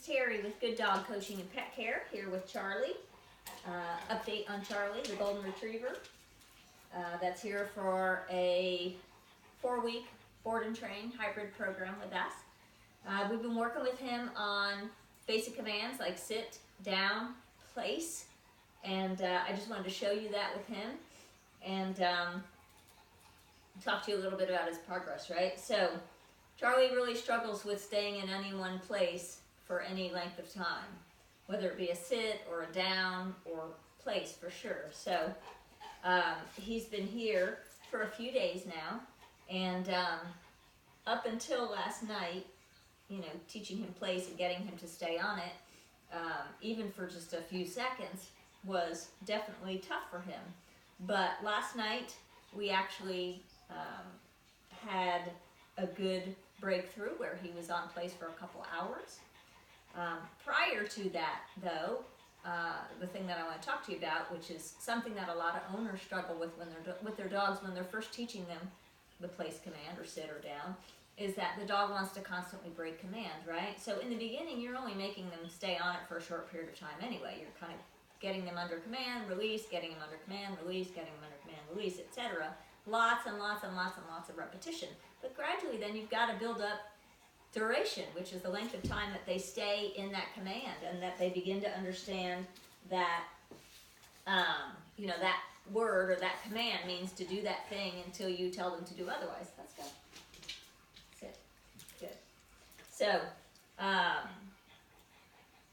Terry with Good Dog Coaching and Pet Care, here with Charlie. Update on Charlie, the Golden Retriever. That's here for a 4-week board and train hybrid program with us. We've been working with him on basic commands like sit, down, place, and I just wanted to show you that with him and talk to you a little bit about his progress, right? So Charlie really struggles with staying in any one place for any length of time, whether it be a sit or a down or place for sure. So he's been here for a few days now, and up until last night, you know, teaching him place and getting him to stay on it, even for just a few seconds, was definitely tough for him. But last night we actually had a good breakthrough where he was on place for a couple hours. Prior to that, though, the thing that I want to talk to you about, which is something that a lot of owners struggle with when they're with their dogs when they're first teaching them the place command or sit or down, is that the dog wants to constantly break command, right? So in the beginning, you're only making them stay on it for a short period of time anyway. You're kind of getting them under command, release, getting them under command, release, getting them under command, release, etc. Lots and lots and lots and lots of repetition. But gradually then you've got to build up duration, which is the length of time that they stay in that command and that they begin to understand that, you know, that word or that command means to do that thing until you tell them to do otherwise. Let's go. Sit. Good. So,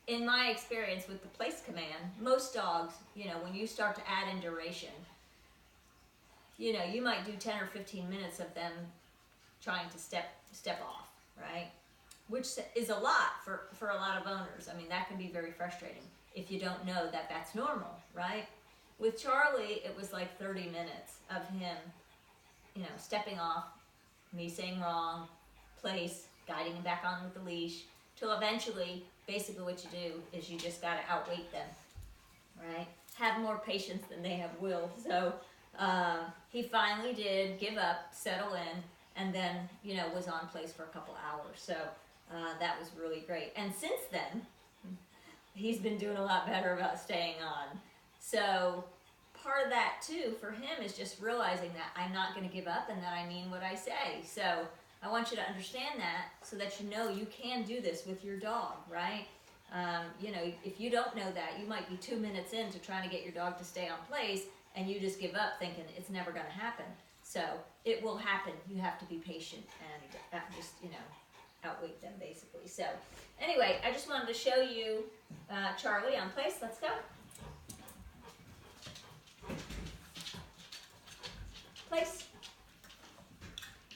in my experience with the place command, most dogs, you know, when you start to add in duration, you know, you might do 10 or 15 minutes of them trying to step off, right? Which is a lot for a lot of owners. I mean, that can be very frustrating if you don't know that that's normal, right? With Charlie, it was like 30 minutes of him, you know, stepping off, me saying wrong, place, guiding him back on with the leash, till eventually, basically what you do is you just got to outweight them, right? Have more patience than they have will. So he finally did give up, settle in, and then, you know, was on place for a couple hours. So that was really great. And since then, he's been doing a lot better about staying on. So part of that too for him is just realizing that I'm not going to give up and that I mean what I say. So I want you to understand that so that you know you can do this with your dog, right? You know, if you don't know that, you might be 2 minutes into trying to get your dog to stay on place and you just give up thinking it's never going to happen. So it will happen. You have to be patient and just, you know, outweight them basically. So anyway, I just wanted to show you Charlie on place. Let's go. Place.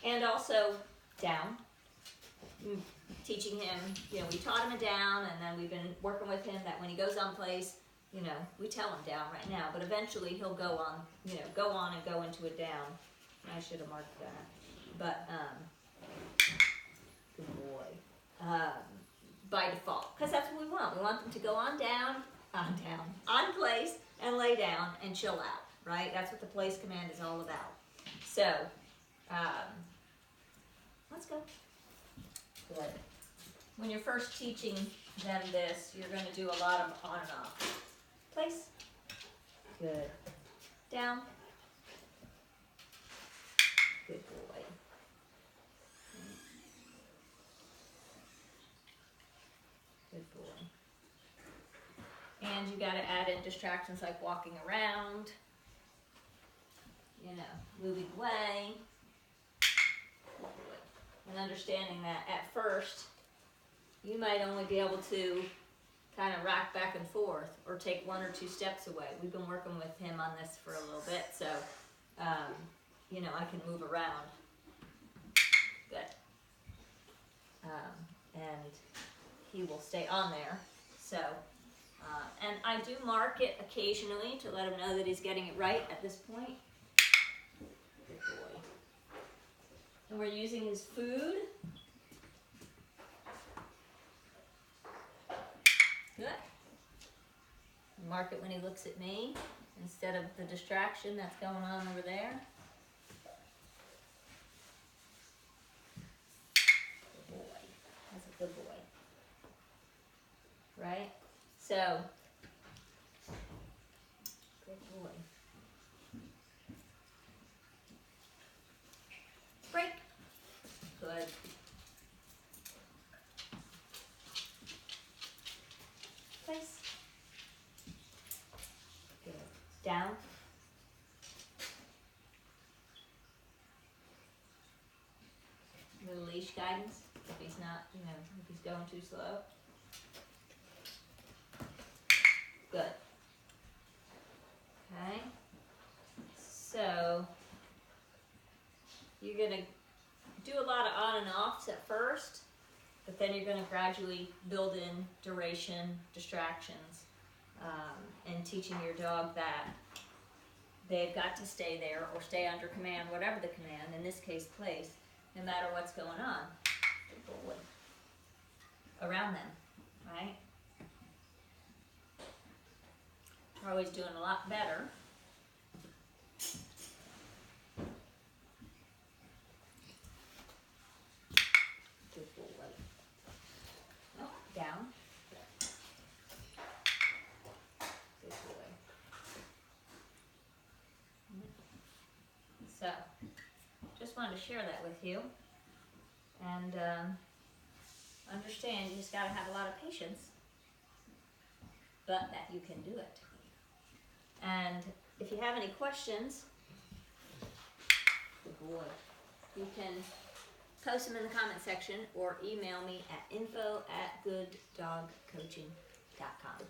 And also down. Teaching him, you know, we taught him a down, and then we've been working with him that when he goes on place, you know, we tell him down right now, but eventually he'll go on, you know, go on and go into a down. I should have marked that. But, good boy. By default, because that's what we want. We want them to go on place, and lay down and chill out, right? That's what the place command is all about. So, let's go. Good. When you're first teaching them this, you're going to do a lot of on and off. Place. Good. Down. Good boy. Good boy. And you got to add in distractions like walking around, you know, moving away. And understanding that at first, you might only be able to kind of rock back and forth or take 1 or 2 steps away. We've been working with him on this for a little bit, so, you know, I can move around. Good. And he will stay on there. So, and I do mark it occasionally to let him know that he's getting it right at this point. Good boy. And we're using his food. Good. Mark it when he looks at me instead of the distraction that's going on over there. Good boy. That's a good boy. right? So, good boy. Break. Good. Place. Good. Down. Little leash guidance if he's not, if he's going too slow. Good. Okay. So you're going to do a lot of on and offs at first, but then you're going to gradually build in duration, distractions, and teaching your dog that they've got to stay there or stay under command, whatever the command, in this case place, no matter what's going on around them, right? Charlie's doing a lot better. Good boy. Oh, down. Good boy. So, just wanted to share that with you. And understand you just got to have a lot of patience, but that you can do it. And if you have any questions, good boy, you can post them in the comment section or email me at info@gooddogcoaching.com.